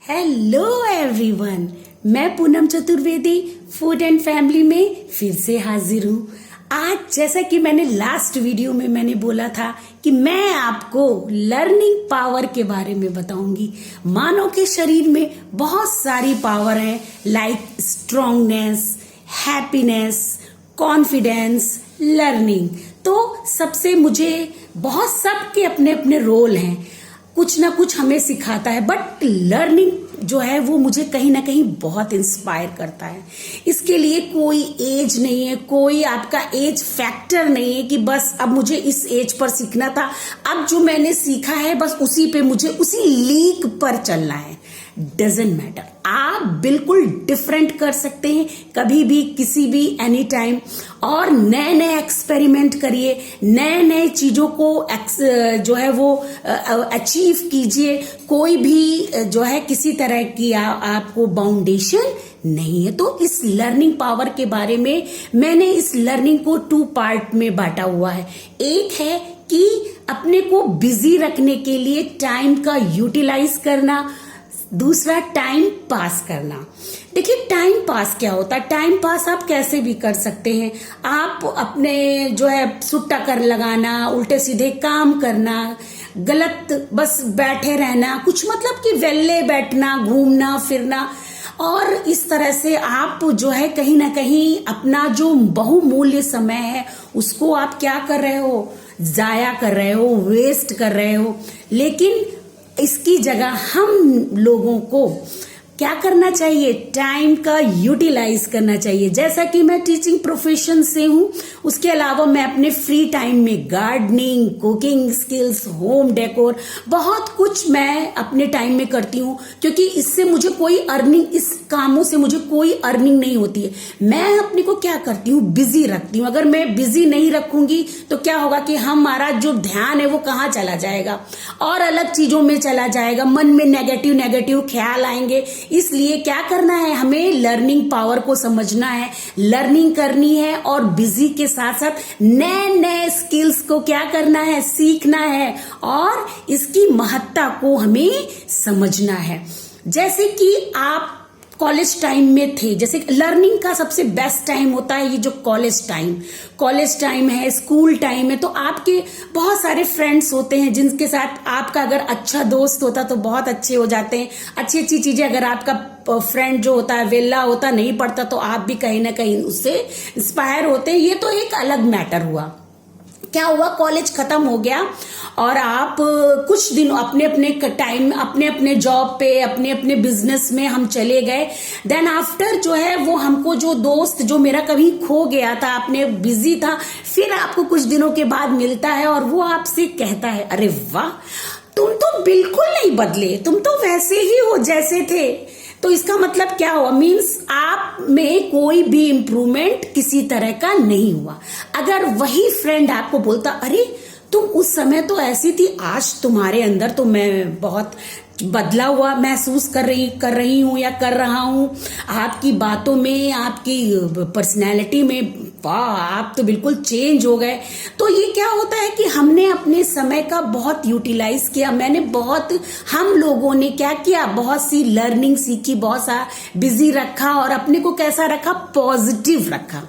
Hello everyone, मैं Poonam Chaturvedi food and family में फिर से हाजिर हूँ। आज जैसा कि मैंने लास्ट वीडियो में मैंने बोला था कि मैं आपको लर्निंग पावर के बारे में बताऊंगी। मानव के शरीर में बहुत सारी पावर है, like strongness, happiness, confidence, learning. तो सबसे मुझे बहुत सबके अपने अपने रोल हैं, कुछ ना कुछ हमें सिखाता है, बट लर्निंग जो है वो मुझे कहीं ना कहीं बहुत इंस्पायर करता है। इसके लिए कोई एज नहीं है, कोई आपका एज फैक्टर नहीं है कि बस अब मुझे इस एज पर सीखना था, अब जो मैंने सीखा है बस उसी पे मुझे उसी लीक पर चलना है। डजेंट मैटर, आप बिल्कुल डिफरेंट कर सकते हैं कभी भी, किसी भी, एनी टाइम। और नए नए एक्सपेरिमेंट करिए, नए नए चीजों को जो है वो अचीव कीजिए। कोई भी जो है किसी तरह की आपको बाउंडेशन नहीं है। तो इस लर्निंग पावर के बारे में मैंने इस लर्निंग को 2 पार्ट में बांटा हुआ है। एक है कि अपने को बिजी रखने के लिए टाइम का यूटिलाइज करना, दूसरा टाइम पास करना। देखिए टाइम पास क्या होता है, टाइम पास आप कैसे भी कर सकते हैं। आप अपने जो है सुट्टा कर लगाना, उल्टे सीधे काम करना, गलत बस बैठे रहना, कुछ मतलब कि वेल्ले बैठना, घूमना फिरना, और इस तरह से आप जो है कहीं ना कहीं अपना जो बहुमूल्य समय है उसको आप क्या कर रहे हो, जाया कर रहे हो, वेस्ट कर रहे हो। लेकिन इसकी जगह हम लोगों को क्या करना चाहिए, टाइम का यूटिलाइज करना चाहिए। जैसा कि मैं टीचिंग प्रोफेशन से हूं, उसके अलावा मैं अपने फ्री टाइम में gardening, cooking skills, home decor, बहुत कुछ मैं अपने टाइम में करती हूं, क्योंकि इससे मुझे कोई अर्निंग, इस कामों से मुझे कोई अर्निंग नहीं होती है। मैं अपने को क्या करती हूँ, बिजी रखती हूँ। अगर मैं बिजी नहीं रखूंगी तो क्या होगा कि हमारा जो ध्यान है वो कहाँ चला जाएगा, और अलग चीजों में चला जाएगा, मन में नेगेटिव नेगेटिव ख्याल आएंगे। इसलिए क्या करना है, हमें लर्निंग पावर को समझना है, लर्निंग करनी है, और बिजी के साथ साथ नए नए स्किल्स को क्या करना है, सीखना है, और इसकी महत्ता को हमें समझना है। जैसे कि आप कॉलेज टाइम में थे, जैसे लर्निंग का सबसे बेस्ट टाइम होता है ये जो कॉलेज टाइम है, स्कूल टाइम है। तो आपके बहुत सारे फ्रेंड्स होते हैं जिनके साथ आपका अगर अच्छा दोस्त होता तो बहुत अच्छे हो जाते हैं, अच्छी अच्छी चीजें। अगर आपका फ्रेंड जो होता है वेला होता, नहीं पढ़ता, तो आप भी कहीं ना कहीं उससे इंस्पायर होते हैं। ये तो एक अलग मैटर हुआ। क्या हुआ, कॉलेज खत्म हो गया और आप कुछ दिन अपने अपने टाइम, अपने अपने जॉब पे, अपने अपने बिजनेस में हम चले गए। देन आफ्टर जो है वो हमको जो दोस्त जो मेरा कभी खो गया था, अपने बिजी था, फिर आपको कुछ दिनों के बाद मिलता है और वो आपसे कहता है, अरे वाह, तुम तो बिल्कुल नहीं बदले, तुम तो वैसे ही हो जैसे थे। तो इसका मतलब क्या हुआ, मीन्स आप में कोई भी इंप्रूवमेंट किसी तरह का नहीं हुआ। अगर वही फ्रेंड आपको बोलता, अरे तुम उस समय तो ऐसी थी, आज तुम्हारे अंदर तो मैं बहुत बदला हुआ महसूस कर रही हूं या कर रहा हूं, आपकी बातों में, आपकी पर्सनैलिटी में, वाह आप तो बिल्कुल चेंज हो गए। तो ये क्या होता है कि हमने अपने समय का बहुत यूटिलाइज किया। हम लोगों ने क्या किया, बहुत सी लर्निंग सीखी, बहुत सा बिजी रखा, और अपने को कैसा रखा, पॉजिटिव रखा।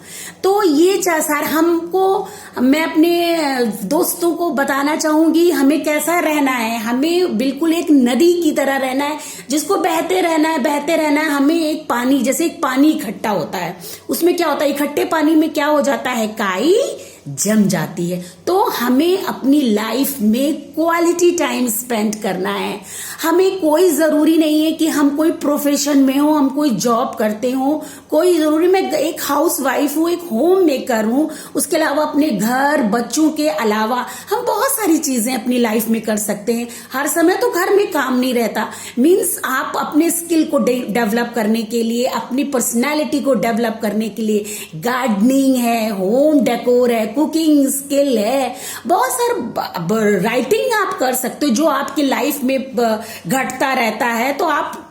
तो ये सार हमको, मैं अपने दोस्तों को बताना चाहूंगी, हमें कैसा रहना है, हमें बिल्कुल एक नदी की तरह रहना है, जिसको बहते रहना है। हमें एक पानी, जैसे एक पानी इकट्ठा होता है, उसमें क्या होता है, इकट्ठे पानी में क्या हो जाता है, काई जम जाती है। तो हमें अपनी लाइफ में क्वालिटी टाइम स्पेंड करना है। हमें कोई जरूरी नहीं है कि हम कोई प्रोफेशन में हो, हम कोई जॉब करते हो, कोई जरूरी, मैं एक हाउस वाइफ हूँ, एक होम मेकर हूँ, उसके अलावा अपने घर बच्चों के अलावा हम बहुत सारी चीजें अपनी लाइफ में कर सकते हैं। हर समय तो घर में काम नहीं रहता। मीन्स आप अपने स्किल को डेवलप करने के लिए, अपनी पर्सनैलिटी को डेवलप करने के लिए गार्डनिंग है, होम डेकोर है, कुकिंग स्किल है, बहुत सारा राइटिंग आप कर सकते हो जो आपकी लाइफ में घटता रहता है। तो आप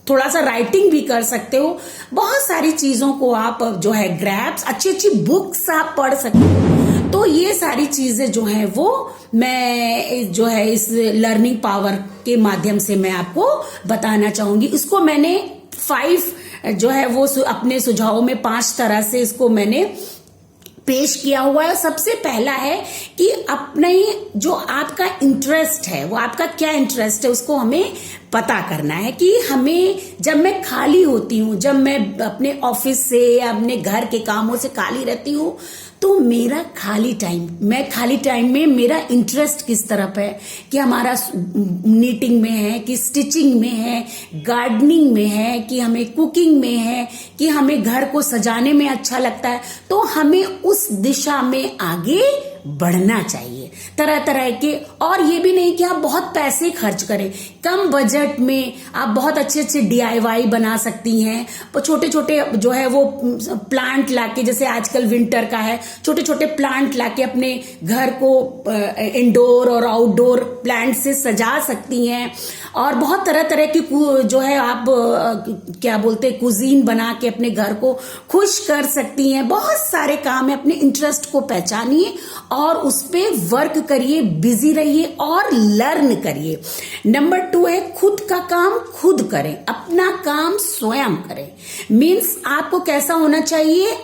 थोड़ा सा राइटिंग भी कर सकते हो। बहुत सारी चीजों को आप जो है ग्रैप्स, अच्छी अच्छी बुक्स आप पढ़ सकते हो। तो ये सारी चीजें जो है वो मैं जो है इस लर्निंग पावर के माध्यम से मैं आपको बताना चाहूंगी। इसको मैंने 5 जो है वो अपने सुझावों में 5 तरह से इसको मैंने पेश किया हुआ है। सबसे पहला है कि अपने जो आपका इंटरेस्ट है, वो आपका क्या इंटरेस्ट है, उसको हमें पता करना है कि हमें, जब मैं खाली होती हूँ, जब मैं अपने ऑफिस से या अपने घर के कामों से खाली रहती हूँ, तो मेरा खाली टाइम में मेरा इंटरेस्ट किस तरफ है, कि हमारा नीटिंग में है, कि स्टिचिंग में है, गार्डनिंग में है, कि हमें कुकिंग में है, कि हमें घर को सजाने में अच्छा लगता है। तो हमें उस दिशा में आगे बढ़ना चाहिए तरह तरह के। और ये भी नहीं कि आप बहुत पैसे खर्च करें, कम बजट में आप बहुत अच्छे अच्छे DIY बना सकती हैं। छोटे छोटे जो है वो प्लांट लाके, जैसे आजकल विंटर का है, छोटे छोटे प्लांट लाके अपने घर को इंडोर और आउटडोर प्लांट से सजा सकती हैं। और बहुत तरह तरह की जो है आप क्या बोलते हैं, कुजीन बना के अपने घर को खुश कर सकती हैं। बहुत सारे काम है, अपने इंटरेस्ट को पहचानिए और उस पे वर्क करिए, बिजी रहिए और लर्न करिए। नंबर 2 है खुद का काम खुद करें, अपना काम स्वयं करें। मीन्स आपको कैसा होना चाहिए,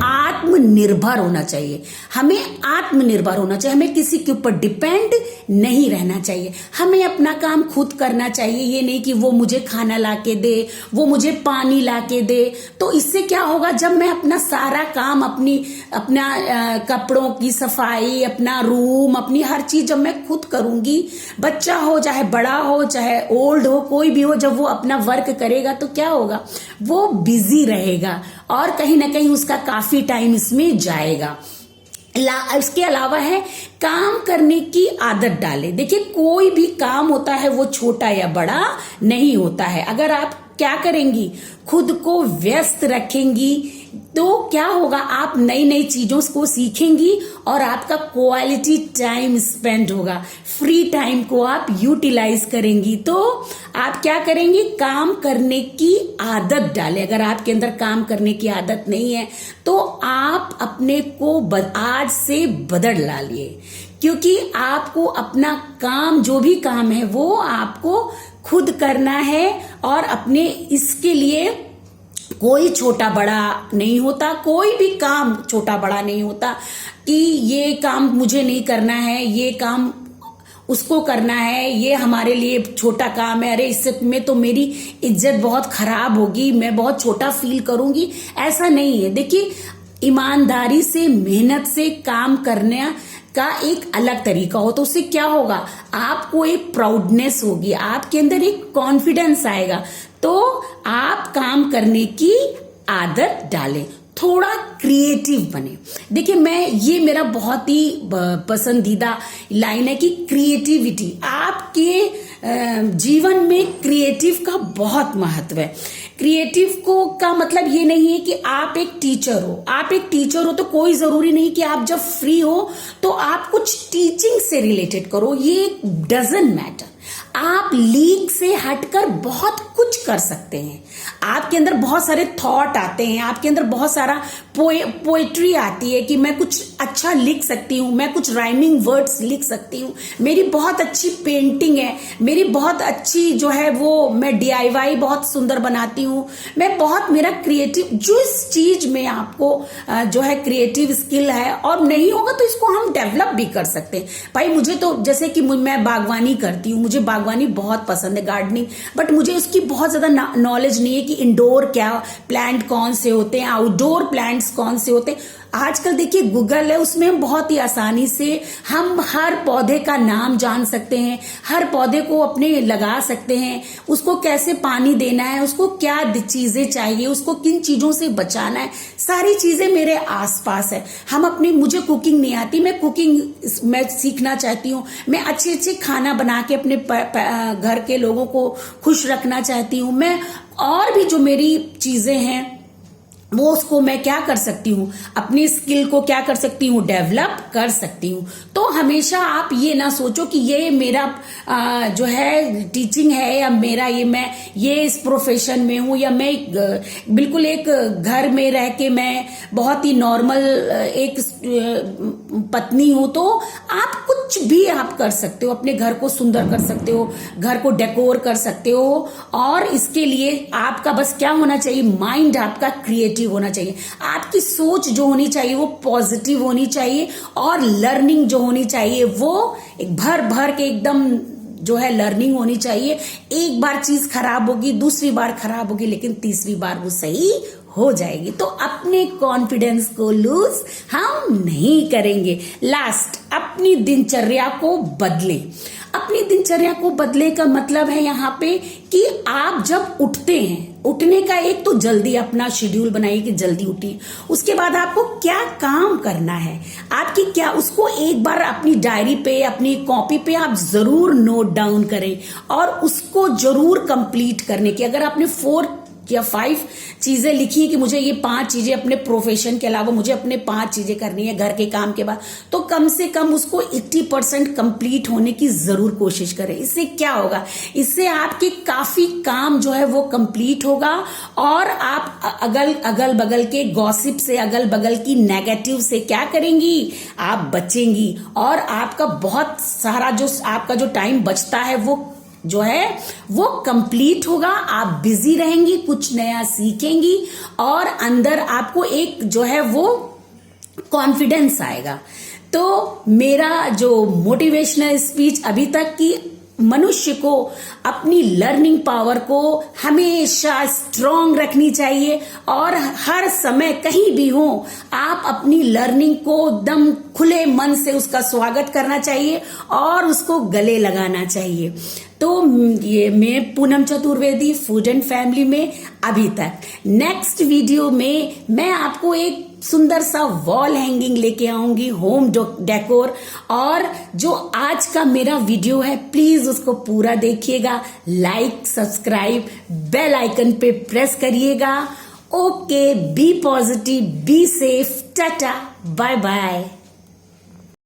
आत्मनिर्भर होना चाहिए। हमें आत्मनिर्भर होना चाहिए, हमें किसी के ऊपर डिपेंड नहीं रहना चाहिए। हमें अपना काम खुद करना चाहिए। ये नहीं कि वो मुझे खाना लाके दे, वो मुझे पानी लाके दे। तो इससे क्या होगा, जब मैं अपना सारा काम, अपना कपड़ों की सफाई, अपना रूम, अपनी हर चीज जब मैं खुद करूंगी, बच्चा हो चाहे बड़ा हो चाहे ओल्ड हो, कोई भी हो, जब वो अपना वर्क करेगा तो क्या होगा, वो बिजी रहेगा और कहीं ना कहीं उसका काफी टाइम इसमें जाएगा। इसके अलावा है काम करने की आदत डालें। देखिए कोई भी काम होता है वो छोटा या बड़ा नहीं होता है। अगर आप क्या करेंगी, खुद को व्यस्त रखेंगी, तो क्या होगा, आप नई नई चीजों को सीखेंगी और आपका क्वालिटी टाइम स्पेंड होगा। फ्री टाइम को आप यूटिलाइज करेंगी। तो आप क्या करेंगी, काम करने की आदत डालें। अगर आपके अंदर काम करने की आदत नहीं है तो आप अपने को आज से बदल डालिए, क्योंकि आपको अपना काम, जो भी काम है वो आपको खुद करना है। और अपने इसके लिए कोई छोटा बड़ा नहीं होता, कोई भी काम छोटा बड़ा नहीं होता कि ये काम मुझे नहीं करना है, ये काम उसको करना है, ये हमारे लिए छोटा काम है, अरे इससे में तो मेरी इज्जत बहुत खराब होगी, मैं बहुत छोटा फील करूंगी। ऐसा नहीं है। देखिए ईमानदारी से, मेहनत से काम करने का एक अलग तरीका हो तो उससे क्या होगा, आपको एक प्राउडनेस होगी, आपके अंदर एक कॉन्फिडेंस आएगा। तो आप काम करने की आदत डालें, थोड़ा क्रिएटिव बने। देखिए ये मेरा बहुत ही पसंदीदा लाइन है कि क्रिएटिविटी, आपके जीवन में क्रिएटिव का बहुत महत्व है। क्रिएटिव का मतलब ये नहीं है कि आप एक टीचर हो। आप एक टीचर हो तो कोई जरूरी नहीं कि आप जब फ्री हो तो आप कुछ टीचिंग से रिलेटेड करो, ये डजंट मैटर। आप लीग से हटकर बहुत कुछ कर सकते हैं। आपके अंदर बहुत सारे थॉट आते हैं, आपके अंदर बहुत सारा पोएट्री आती है कि मैं कुछ अच्छा लिख सकती हूँ, मैं कुछ राइमिंग वर्ड्स लिख सकती हूँ, मेरी बहुत अच्छी पेंटिंग है, मेरी बहुत अच्छी जो है वो मैं DIY बहुत सुंदर बनाती हूँ, मैं बहुत, मेरा क्रिएटिव, जिस चीज में आपको जो है क्रिएटिव स्किल है और नहीं होगा तो इसको हम डेवलप भी कर सकते हैं। भाई मुझे तो जैसे कि मैं बागवानी करती हूँ, मुझे बागवानी बहुत पसंद है, गार्डनिंग, बट मुझे उसकी बहुत ज्यादा नॉलेज नहीं है कि इंडोर क्या प्लांट कौन से होते हैं, आउटडोर प्लांट्स कौन से होते हैं। आजकल देखिए गूगल है, उसमें हम बहुत ही आसानी से हम हर पौधे का नाम जान सकते हैं, हर पौधे को अपने लगा सकते हैं, उसको कैसे पानी देना है, उसको क्या चीजें चाहिए, उसको किन चीजों से बचाना है, सारी चीजें मेरे आसपास है। हम अपनी, मुझे कुकिंग नहीं आती, मैं सीखना चाहती हूँ, मैं अच्छे अच्छे खाना बना के अपने घर के लोगों को खुश रखना चाहती हूँ। मैं और भी जो मेरी चीजें हैं वो उसको मैं क्या कर सकती हूँ, अपनी स्किल को क्या कर सकती हूँ, डेवलप कर सकती हूँ। तो हमेशा आप ये ना सोचो कि ये मेरा जो है टीचिंग है, या मेरा मैं ये इस प्रोफेशन में हूँ, या मैं बिल्कुल एक घर में रह के मैं बहुत ही नॉर्मल एक पत्नी हूँ। तो आप कुछ भी आप कर सकते हो, अपने घर को सुंदर कर सकते हो, घर को डेकोर कर सकते हो। और इसके लिए आपका बस क्या होना चाहिए, माइंड आपका क्रिएटिव होना चाहिए, आपकी सोच जो होनी चाहिए वो पॉजिटिव होनी चाहिए, और लर्निंग जो होनी चाहिए वो एक भर भर के एकदम जो है लर्निंग होनी चाहिए। एक बार चीज खराब होगी, दूसरी बार खराब होगी, लेकिन तीसरी बार वो सही हो जाएगी। तो अपने कॉन्फिडेंस को लूज हम नहीं करेंगे। लास्ट, अपनी दिनचर्या को बदलें। अपनी दिनचर्या को बदले का मतलब है यहाँ पे कि आप जब उठते हैं, उठने का एक तो जल्दी अपना शेड्यूल बनाइए कि जल्दी उठिए। उसके बाद आपको क्या काम करना है, आपकी क्या, उसको एक बार अपनी डायरी पे, अपनी कॉपी पे आप जरूर नोट डाउन करें, और उसको जरूर कंप्लीट करने की, अगर आपने 4 या 5 चीजें लिखी है कि मुझे ये 5 चीजें अपने प्रोफेशन के अलावा मुझे अपने 5 चीजें करनी है घर के काम के बाद, तो कम से कम उसको 80% कंप्लीट होने की जरूर कोशिश करें। इससे क्या होगा, इससे आपके काफी काम जो है वो कंप्लीट होगा, और आप अगल बगल के गॉसिप से, अगल बगल की नेगेटिव से क्या करेंगी, आप बचेंगी। और आपका बहुत सारा जो आपका जो टाइम बचता है वो जो है वो कंप्लीट होगा। आप बिजी रहेंगी, कुछ नया सीखेंगी, और अंदर आपको एक जो है वो कॉन्फिडेंस आएगा। तो मेरा जो मोटिवेशनल स्पीच अभी तक की, मनुष्य को अपनी लर्निंग पावर को हमेशा स्ट्रांग रखनी चाहिए, और हर समय कहीं भी हो आप अपनी लर्निंग को एकदम खुले मन से उसका स्वागत करना चाहिए और उसको गले लगाना चाहिए। तो ये मैं Poonam Chaturvedi, food and family में अभी तक। नेक्स्ट वीडियो में मैं आपको एक सुंदर सा वॉल हैंगिंग लेके आऊंगी, होम डेकोर। और जो आज का मेरा वीडियो है प्लीज उसको पूरा देखिएगा, लाइक, सब्सक्राइब, बेल आइकन पे प्रेस करिएगा। Okay, be positive, be safe, tata, bye bye.